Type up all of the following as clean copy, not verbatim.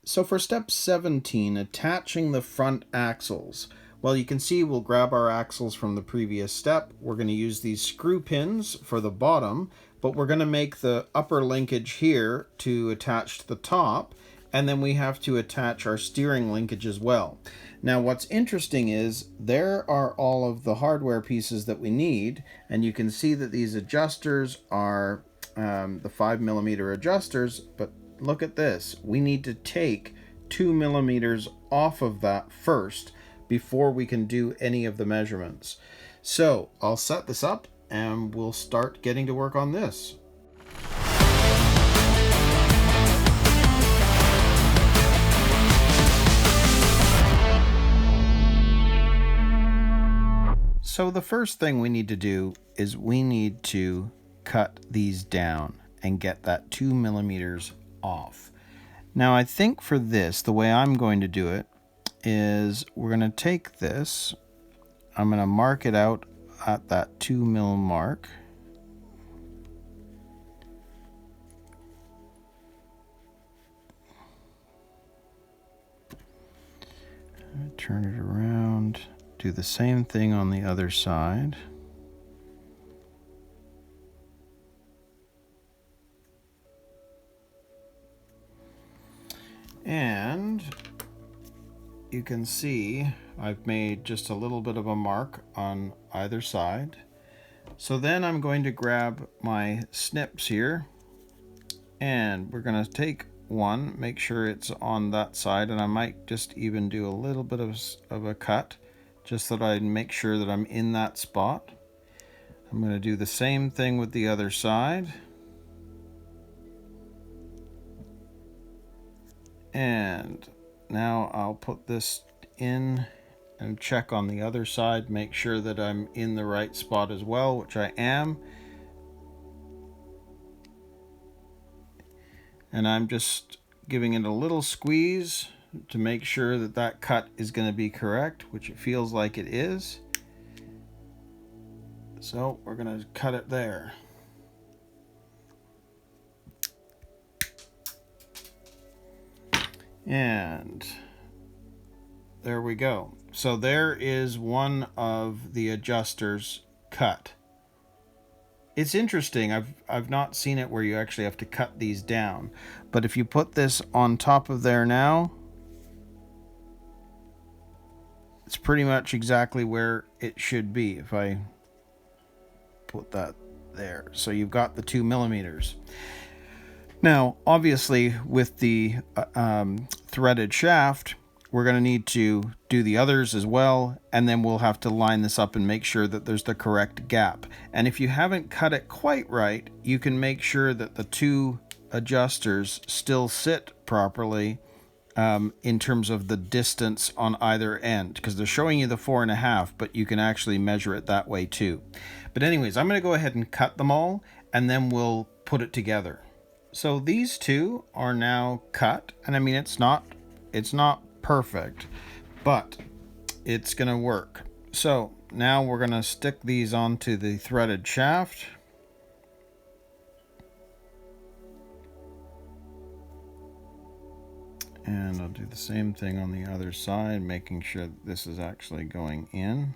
So for step 17, attaching the front axles. Well, you can see we'll grab our axles from the previous step. We're going to use these screw pins for the bottom, but we're going to make the upper linkage here to attach to the top, and then we have to attach our steering linkage as well. Now what's interesting is there are all of the hardware pieces that we need, and you can see that these adjusters are the 5mm adjusters, but look at this. We need to take 2mm off of that first before we can do any of the measurements. So I'll set this up and we'll start getting to work on this. So the first thing we need to do is we need to cut these down and get that 2mm off. Now I think for this, the way I'm going to do it is we're going to take this, I'm going to mark it out at that 2mm mark. Turn it around, do the same thing on the other side. And you can see I've made just a little bit of a mark on either side. So then I'm going to grab my snips here, and we're going to take one, make sure it's on that side, and I might just even do a little bit of a cut just so that I make sure that I'm in that spot. I'm going to do the same thing with the other side. And now I'll put this in and check on the other side, make sure that I'm in the right spot as well, which I am. And I'm just giving it a little squeeze to make sure that that cut is going to be correct, which it feels like it is. So we're going to cut it there. And there we go. So there is one of the adjusters cut. It's interesting, I've not seen it where you actually have to cut these down, but if you put this on top of there now, it's pretty much exactly where it should be if I put that there. So you've got the 2mm. Now, obviously, with the threaded shaft, we're going to need to do the others as well, and then we'll have to line this up and make sure that there's the correct gap. And if you haven't cut it quite right, you can make sure that the two adjusters still sit properly in terms of the distance on either end, because they're showing you the 4.5, but you can actually measure it that way too. But anyways, I'm going to go ahead and cut them all, and then we'll put it together. So these two are now cut, and I mean it's not perfect, but it's gonna work. So now we're gonna stick these onto the threaded shaft. And I'll do the same thing on the other side, making sure that this is actually going in.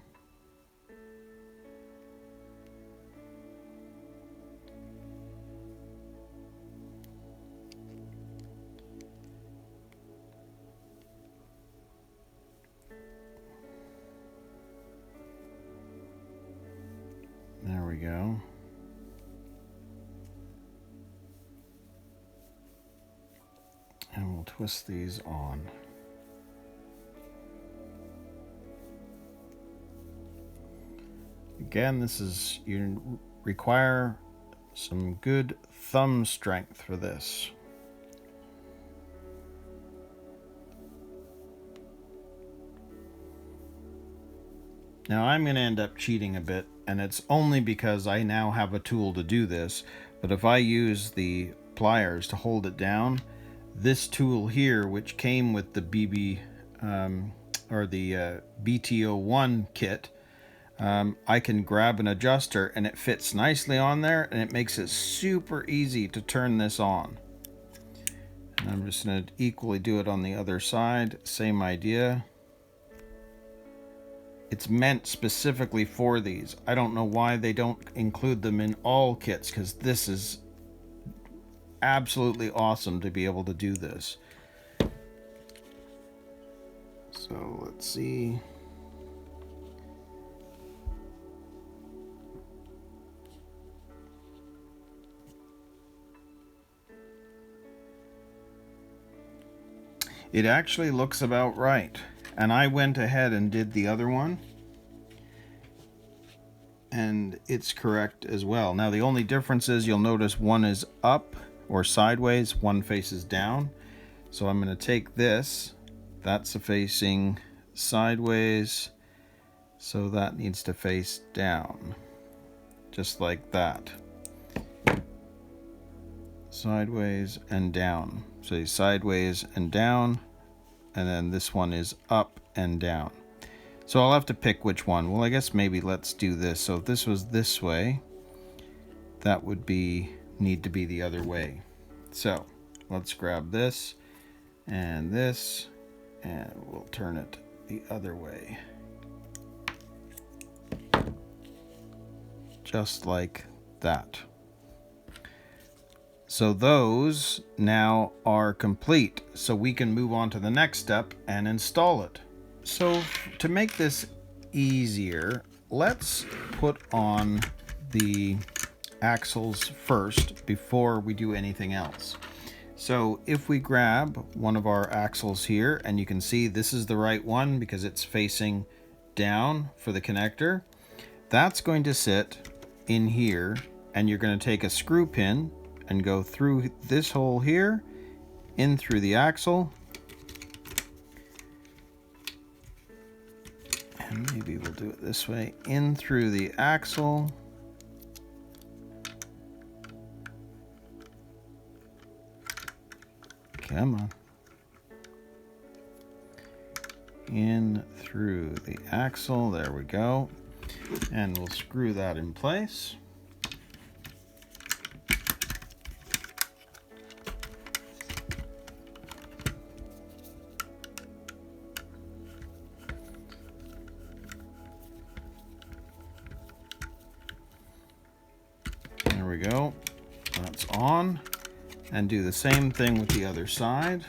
There we go. And we'll twist these on. Again, you require some good thumb strength for this. Now I'm going to end up cheating a bit, and it's only because I now have a tool to do this, but if I use the pliers to hold it down, this tool here, which came with the BT01 kit, I can grab an adjuster and it fits nicely on there, and it makes it super easy to turn this on. I'm just going to equally do it on the other side. Same idea. It's meant specifically for these. I don't know why they don't include them in all kits, because this is absolutely awesome to be able to do this. So let's see. It actually looks about right. And I went ahead and did the other one, and it's correct as well. Now the only difference is you'll notice one is up or sideways, one faces down. So I'm going to take this, that's facing sideways, so that needs to face down, just like that. Sideways and down. So sideways and down, and then this one is up and down. So I'll have to pick which one. Well, I guess maybe let's do this. So if this was this way, that would need to be the other way. So let's grab this, and we'll turn it the other way. Just like that. So those now are complete. So we can move on to the next step and install it. So to make this easier, let's put on the axles first before we do anything else. So if we grab one of our axles here, and you can see this is the right one because it's facing down for the connector, that's going to sit in here, and you're going to take a screw pin and go through this hole here, in through the axle, and maybe we'll do it this way, in through the axle, come on, in through the axle, there we go, and we'll screw that in place. There we go, that's on, and do the same thing with the other side.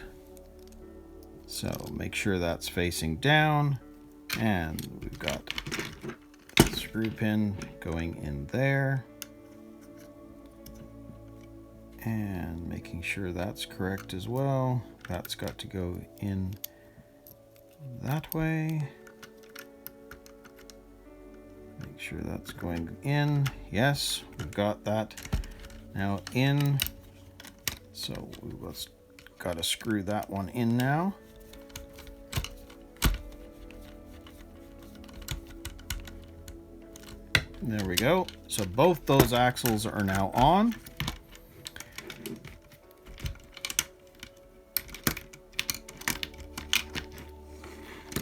So make sure that's facing down, and we've got the screw pin going in there, and making sure that's correct as well. That's got to go in that way. Make sure that's going in. Yes, we've got that now in. So we've got to screw that one in now. There we go. So both those axles are now on.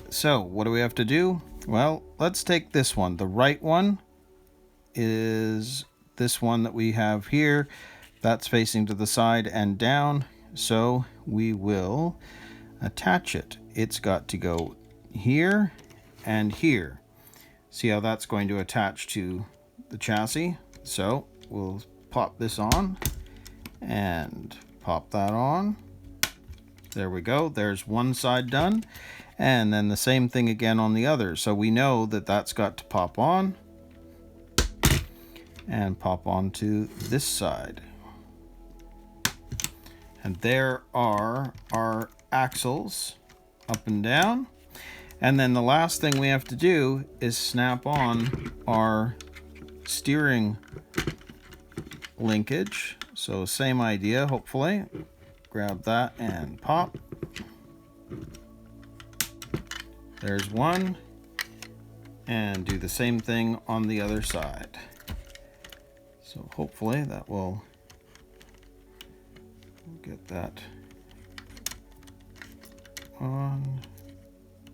So what do we have to do? Well, let's take this one. The right one is this one that we have here. That's facing to the side and down. So we will attach it. It's got to go here and here. See how that's going to attach to the chassis? So we'll pop this on and pop that on. There we go. There's one side done. And then the same thing again on the other. So we know that that's got to pop on and pop onto this side. And there are our axles up and down. And then the last thing we have to do is snap on our steering linkage. So same idea, hopefully. Grab that and pop. There's one, and do the same thing on the other side. So hopefully that will get that on,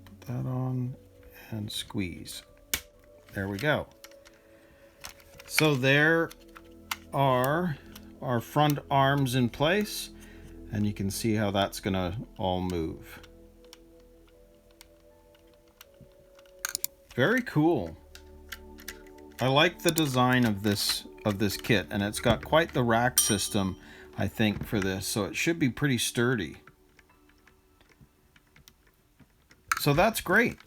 put that on, and squeeze. There we go. So there are our front arms in place, And you can see how that's going to all move. Very cool. I like the design of this kit, and it's got quite the rack system, I think, for this, so it should be pretty sturdy. So that's great.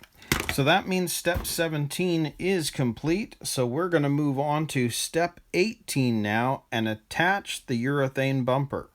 So that means step 17 is complete. So we're going to move on to step 18 now and attach the urethane bumper.